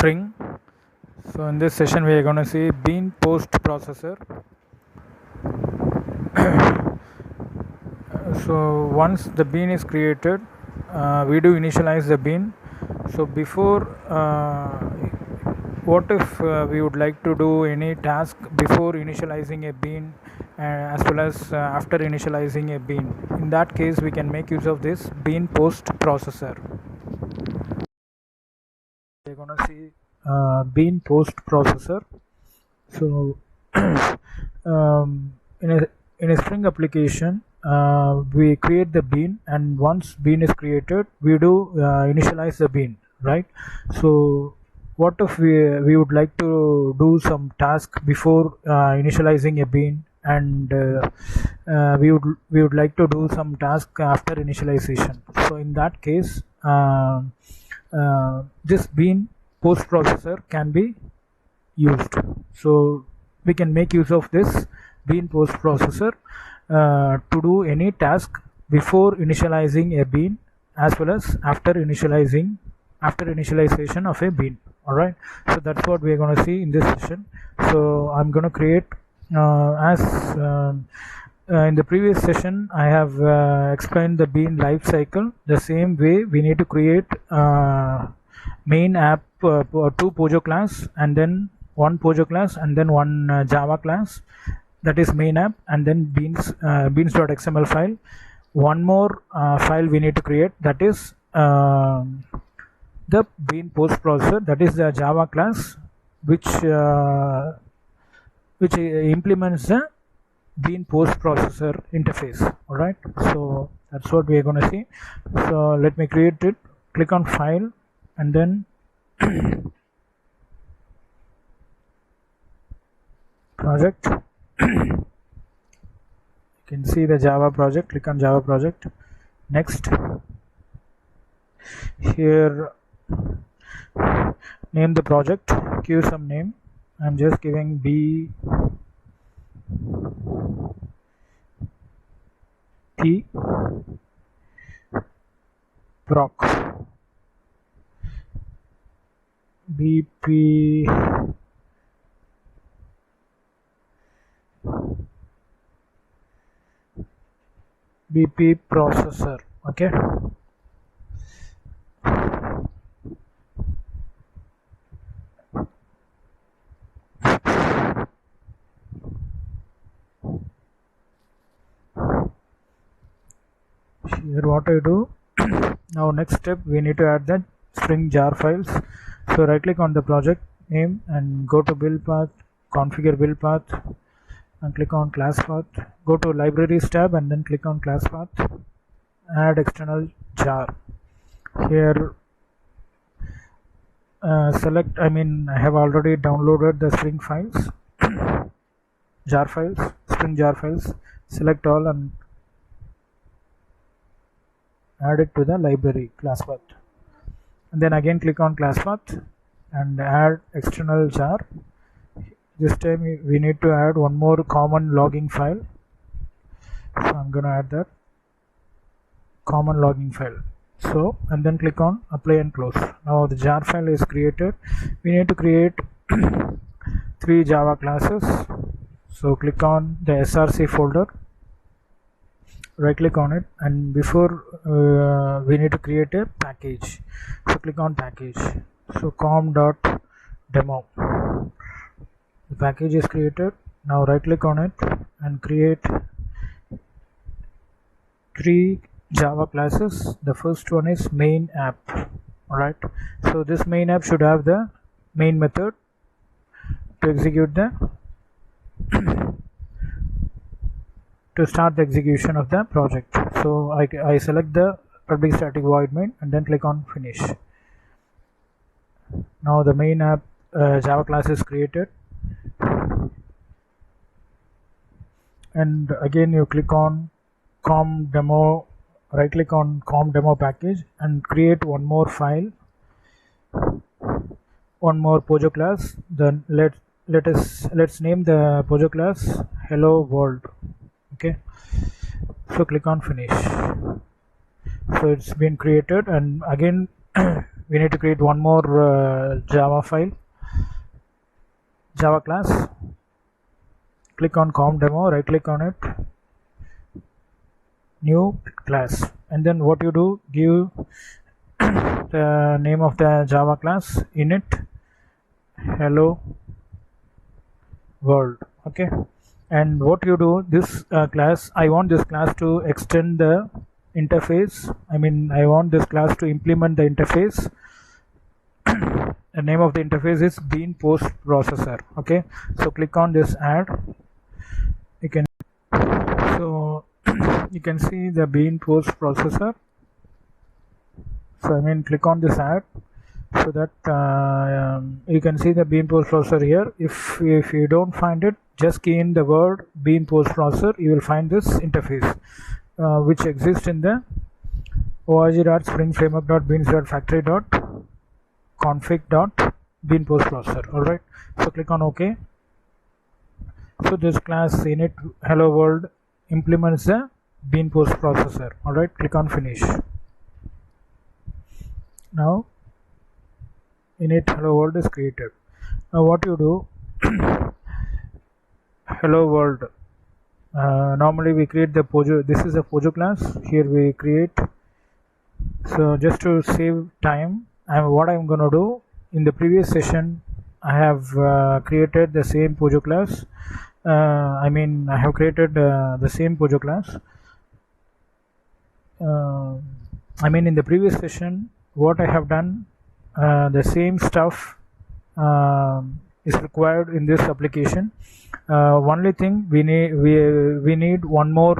Spring. So in this session we are going to see bean post processor. So once the bean is created, we do initialize the bean. So before what if we would like to do any task before initializing a bean as well as after initializing a bean? In that case we can make use of this bean post processor. We're going to see bean post processor. So in a Spring application, we create the bean, and once bean is created, we do initialize the bean, right? So what if we would like to do some task before initializing a bean, and we would like to do some task after initialization? So in that case, this bean post processor can be used. So we can make use of this bean post processor to do any task before initializing a bean as well as after initialization of a bean. All right, so that's what we are going to see in this session. So I'm going to create in the previous session I have explained the bean life cycle. The same way we need to create main app, two Pojo class, and then one Pojo class, and then one Java class, that is main app, and then beans.xml file. One more file we need to create, that is the bean post processor, that is the Java class which implements the bean post processor interface. All right, so that's what we are going to see. So let me create it. Click on file and then project. You can see the Java project. Click on Java project. Next, here name the project, give some name. I'm just giving BP proc, BP processor. Okay, here what I do now, next step we need to add the Spring jar files. So right click on the project name and go to build path, configure build path, and click on class path. Go to libraries tab and then click on class path, add external jar. Here select, I have already downloaded the Spring files, jar files, Spring jar files. Select all and add it to the library class path, and then again click on class path and add external jar. This time we need to add one more common logging file, so I'm going to add that common logging file. So, and then click on apply and close. Now the jar file is created. We need to create 3 Java classes. So click on the src folder, right click on it, and before we need to create a package. So click on package. So com.demo, the package is created. Now right click on it and create 3 Java classes. The first one is main app. Alright, so this main app should have the main method to execute to start the execution of the project. So I select the public static void main and then click on finish. Now the main app Java class is created, and again you click on com demo, right click on com demo package and create one more file, one more Pojo class. Then let's name the Pojo class hello world. Okay, so click on finish. So it's been created, and again we need to create one more Java file, Java class. Click on com demo, right click on it, new class, and then what you do, give the name of the Java class, init hello world. Okay, and what you do, this class, I want this class to extend the interface, I want this class to implement the interface. The name of the interface is bean post processor. Okay, so click on this add, you can you can see the bean post processor. So click on this add, so that you can see the bean post processor here. If you don't find it, just key in the word bean post processor, you will find this interface which exists in the org.springframework.beans.factory.config.bean post processor. All right, so click on OK. So this class init hello world implements the bean post processor. All right, click on finish. Now init hello world is created. Now what you do, hello world, normally we create the Pojo, this is a Pojo class, here we create. So just to save time, what I'm gonna do, in the previous session I have created the same Pojo class. I have created the same Pojo class. In the previous session, what I have done, the same stuff is required in this application. Only thing we need one more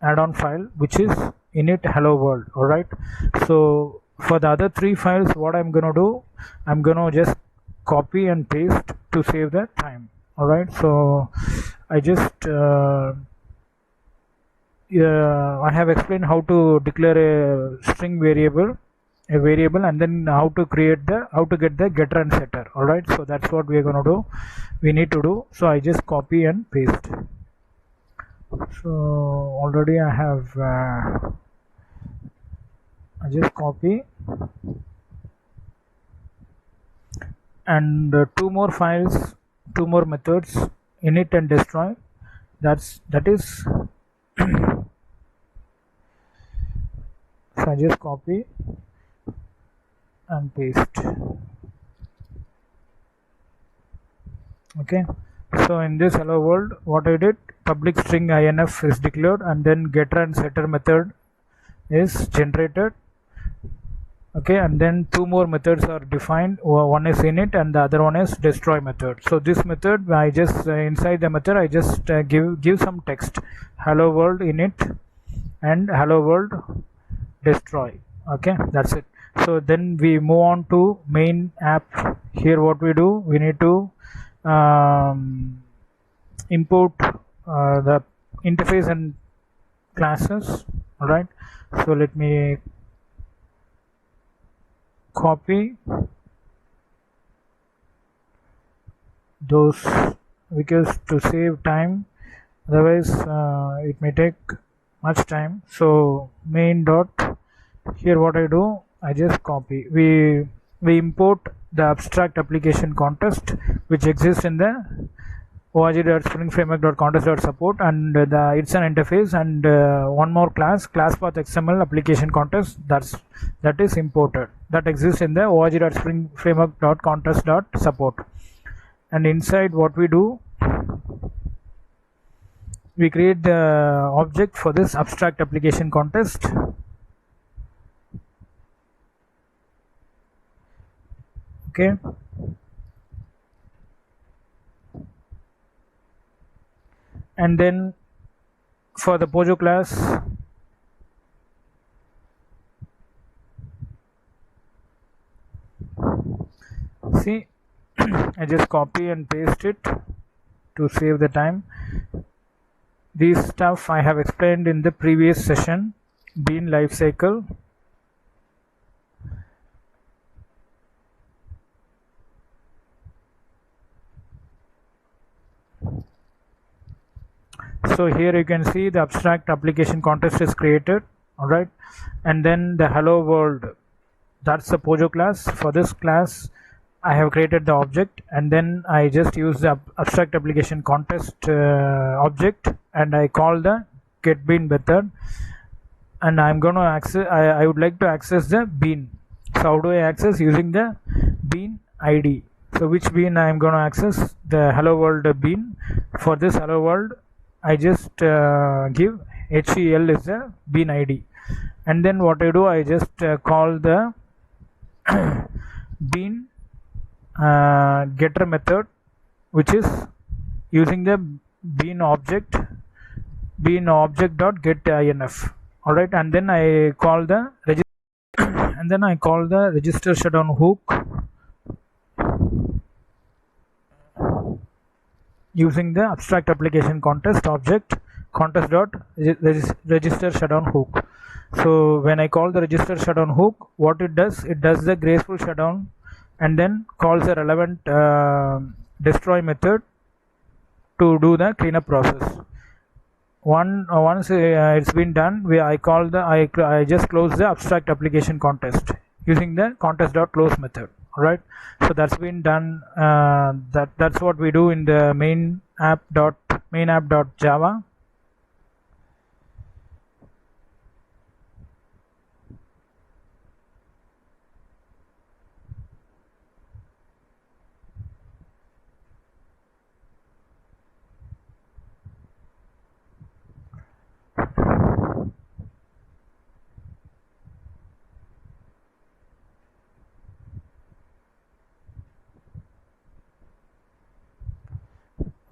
add-on file, which is init hello world. All right, so for the other three files, what I'm gonna do, I'm gonna just copy and paste to save the time. All right, so I just I have explained how to declare a string variable, and then how to get the getter and setter. All right, so that's what we are going to do, we need to do. So I just copy and paste. So already I have I just copy, and two more files, two more methods, init and destroy. That is so I just copy and paste. Okay, so in this hello world, what I did, public string inf is declared, and then getter and setter method is generated. Okay, and then two more methods are defined, one is init and the other one is destroy method. So this method, I just inside the method I just give some text, hello world init and hello world destroy. Okay, that's it. So then we move on to main app. Here what we do, we need to import the interface and classes. All right, so let me copy those, because to save time, otherwise it may take much time. So main dot, here what I do, I just copy, we import the abstract application contest which exists in the org.springframework.contest.support, and it's an interface, and one more class path XML application contest, that is imported, that exists in the org.springframework.contest.support. and inside what we do, we create the object for this abstract application contest. Okay, and then for the Pojo class, see, I just copy and paste it to save the time. This stuff I have explained in the previous session, bean lifecycle. So here you can see the abstract application contest is created. All right, and then the hello world that's the Pojo class. For this class I have created the object, and then I just use the abstract application contest object, and I call the getBean method, and I'm going to access, I would like to access the bean. So how do I access? Using the bean ID. So which bean I am going to access? The hello world bean. For this hello world I just give HEL is the bean ID, and then what I do, I just call the bean getter method, which is using the bean object dot get inf. All right, and then I call the register shutdown hook using the abstract application contest object contest dot register shutdown hook. So when I call the register shutdown hook, what it does the graceful shutdown, and then calls a relevant destroy method to do the cleanup process. Once it's been done, I just close the abstract application contest using the contest dot close method. All right, so that's been done. That's what we do in the main app dot java.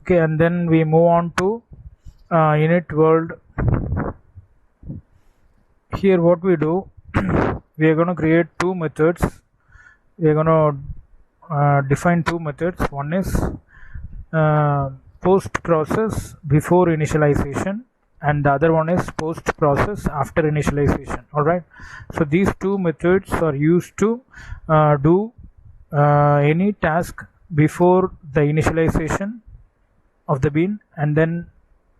Okay, and then we move on to init world. Here what we do, we are going to create two methods. We are going to define two methods. One is post process before initialization, and the other one is post process after initialization. All right, so these two methods are used to do any task before the initialization of the bean and then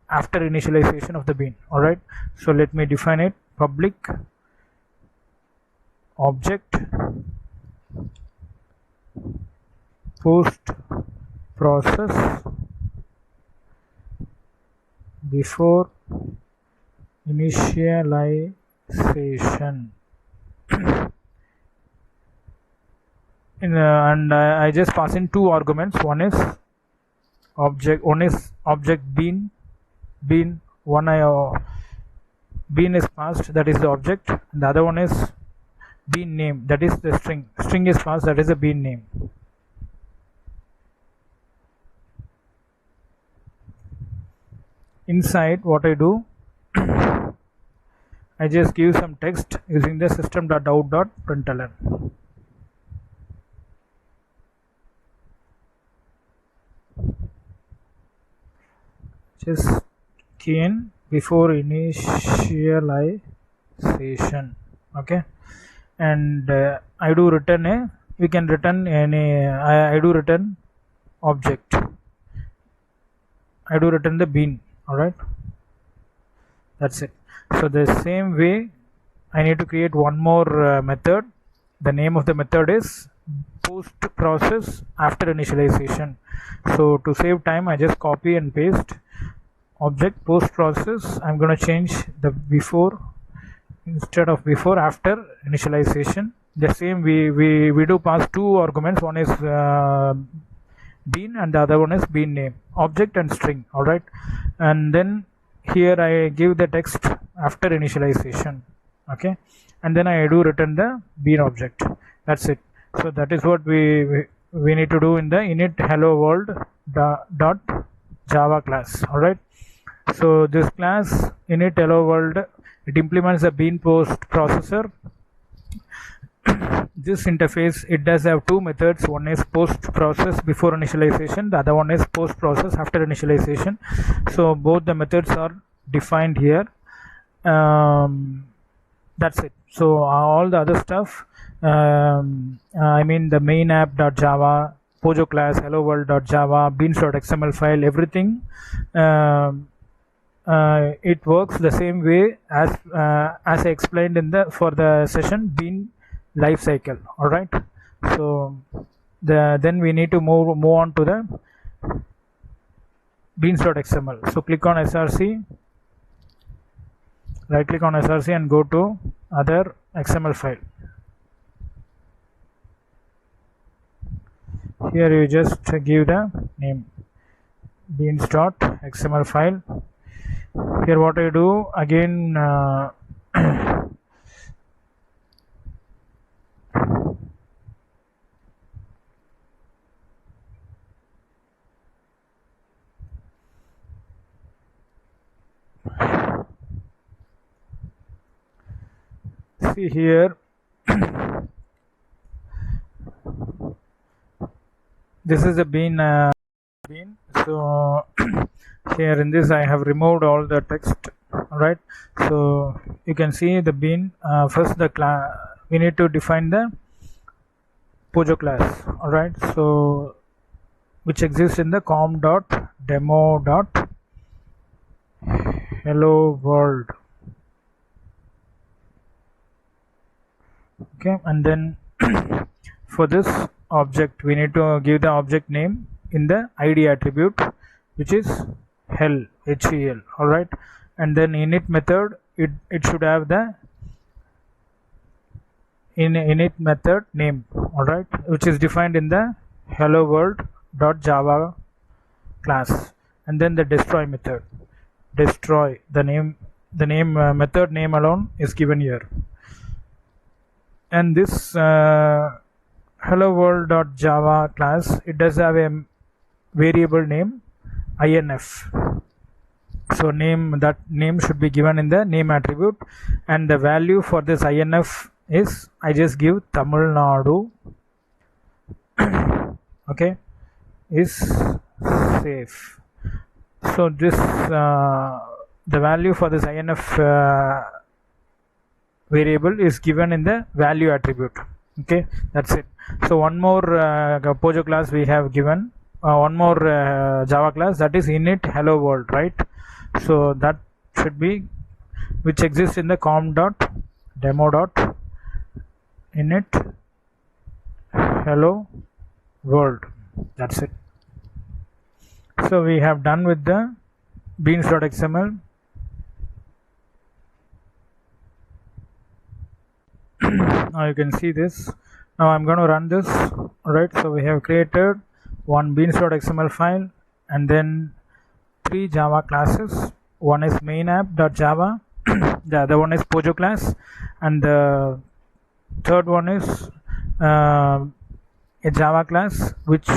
after initialization of the bean. All right, so let me define it. Public object post process before initialization and I just pass in two arguments. One is object bean. Bean is passed, that is the object, and the other one is bean name, that is the string is passed, that is the bean name. Inside what I do, I just give some text using the system.out.println. Just key in before initialization. Okay, and I do return we can return any I do return object. I do return the bean. All right, that's it. So the same way I need to create one more method. The name of the method is post process after initialization. So to save time, I just copy and paste object post process. I'm going to change the before instead of before after initialization. The same we do pass two arguments. One is bean and the other one is bean name, object and string. All right, and then here I give the text after initialization. Okay, and then I do return the bean object. That's it. So that is what we need to do in the init hello world dot java class. All right, so this class init hello world, it implements the bean post processor. This interface, it does have two methods. One is post process before initialization, the other one is post process after initialization. So both the methods are defined here. That's it. So all the other stuff, I mean the main app.java, Pojo class, hello world.java, beans.xml file, everything, it works the same way as I explained in the for the session bean life cycle. All right, so then we need to move on to the beans.xml. So click on src, right click on src and go to other XML file. Here you just give the name beans.xml file. Here what I do again, see here this is a bean. So here in this I have removed all the text. All right, so you can see the bean. First the class, we need to define the Pojo class. All right, so which exists in the com.demo.hello world. Okay, and then for this object we need to give the object name in the id attribute, which is hel. All right, and then init method, it should have the init method name. All right, which is defined in the hello world.java class. And then the destroy method, destroy the name method name alone is given here. And this hello world.java class, it does have a variable name inf. So that name should be given in the name attribute, and the value for this inf is, I just give Tamil Nadu. Okay, is safe. So this the value for this inf variable is given in the value attribute. Okay, that's it. So one more Pojo class we have given, one more Java class, that is init hello world, right? So that should be, which exists in the com.demo.init hello world. That's it. So we have done with the beans.xml. Now you can see this. Now I'm going to run this. Alright, so we have created one beans.xml file and then 3 Java classes. One is main app.java, the other one is Pojo class, and the third one is a Java class which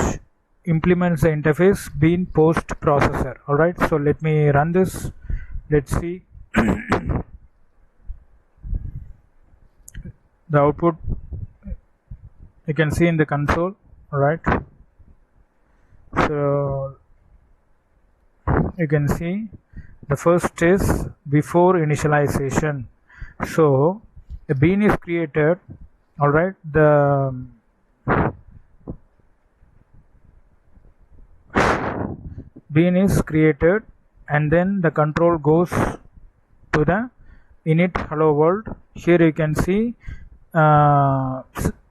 implements the interface bean post processor. Alright, so let me run this. Let's see. The output you can see in the console. Alright, so you can see the first is before initialization. So a bean is created. Alright, the bean is created and then the control goes to the init hello world. Here you can see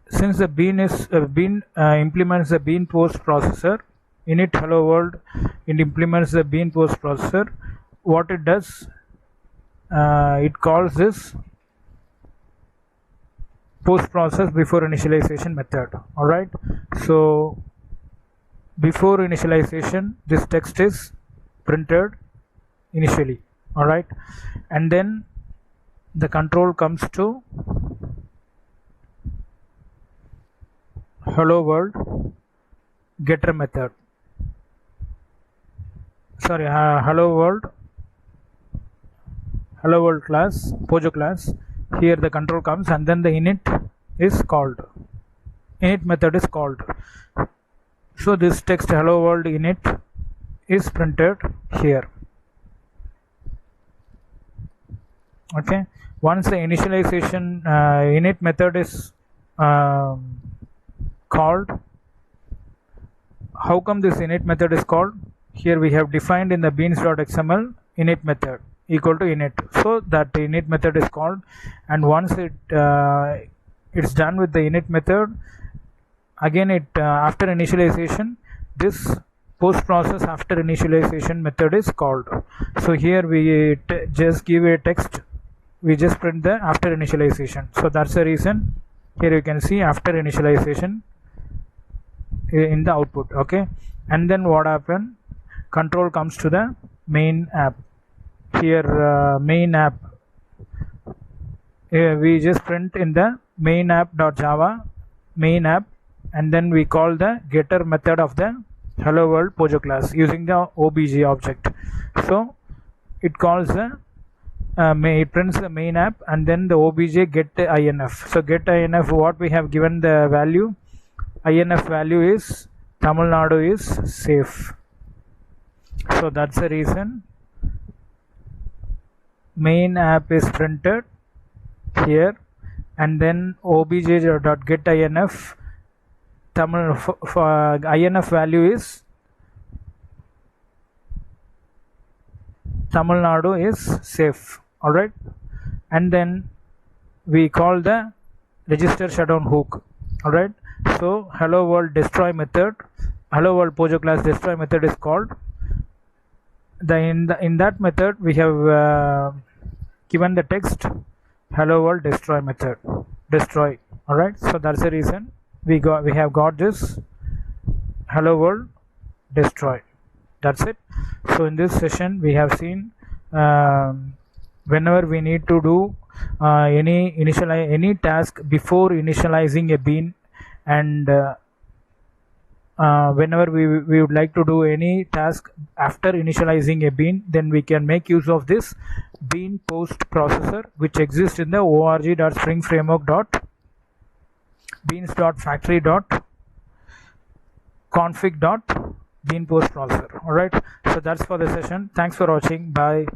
since the bean is implements the bean post processor, init hello world, it implements the bean post processor. What it does, it calls this post process before initialization method. All right, so before initialization this text is printed initially. All right, and then the control comes to hello world getter method, sorry, hello world class, Pojo class. Here the control comes and then the init method is called. So this text hello world init is printed here. Okay, once the initialization init method is called, how come this init method is called? Here we have defined in the beans.xml init method equal to init, so that init method is called, and once it it's done with the init method. Again, it after initialization, this post process after initialization method is called. So here we just give a text, we just print the after initialization. So that's the reason here you can see after initialization in the output. Okay, and then what happened, control comes to the main app. Here main app, we just print in the main app.java main app, and then we call the getter method of the hello world Pojo class using the obj object. So it calls the it prints the main app, and then the obj get the inf. So get inf, what we have given the value, inf value is Tamil Nadu is safe. So that's the reason main app is printed here, and then obj.getInf Tamil INF value is Tamil Nadu is safe. Alright, and then we call the register shutdown hook. Alright, so hello world destroy method, hello world Pojo class destroy method is called. In that method we have given the text hello world destroy method, destroy. Alright, so that's the reason we have got this hello world destroy. That's it. So in this session we have seen whenever we need to do any task before initializing a bean, and whenever we would like to do any task after initializing a bean, then we can make use of this bean post processor, which exists in the org.springframework.beans.factory.config.bean post processor. All right, so that's for the session. Thanks for watching. Bye.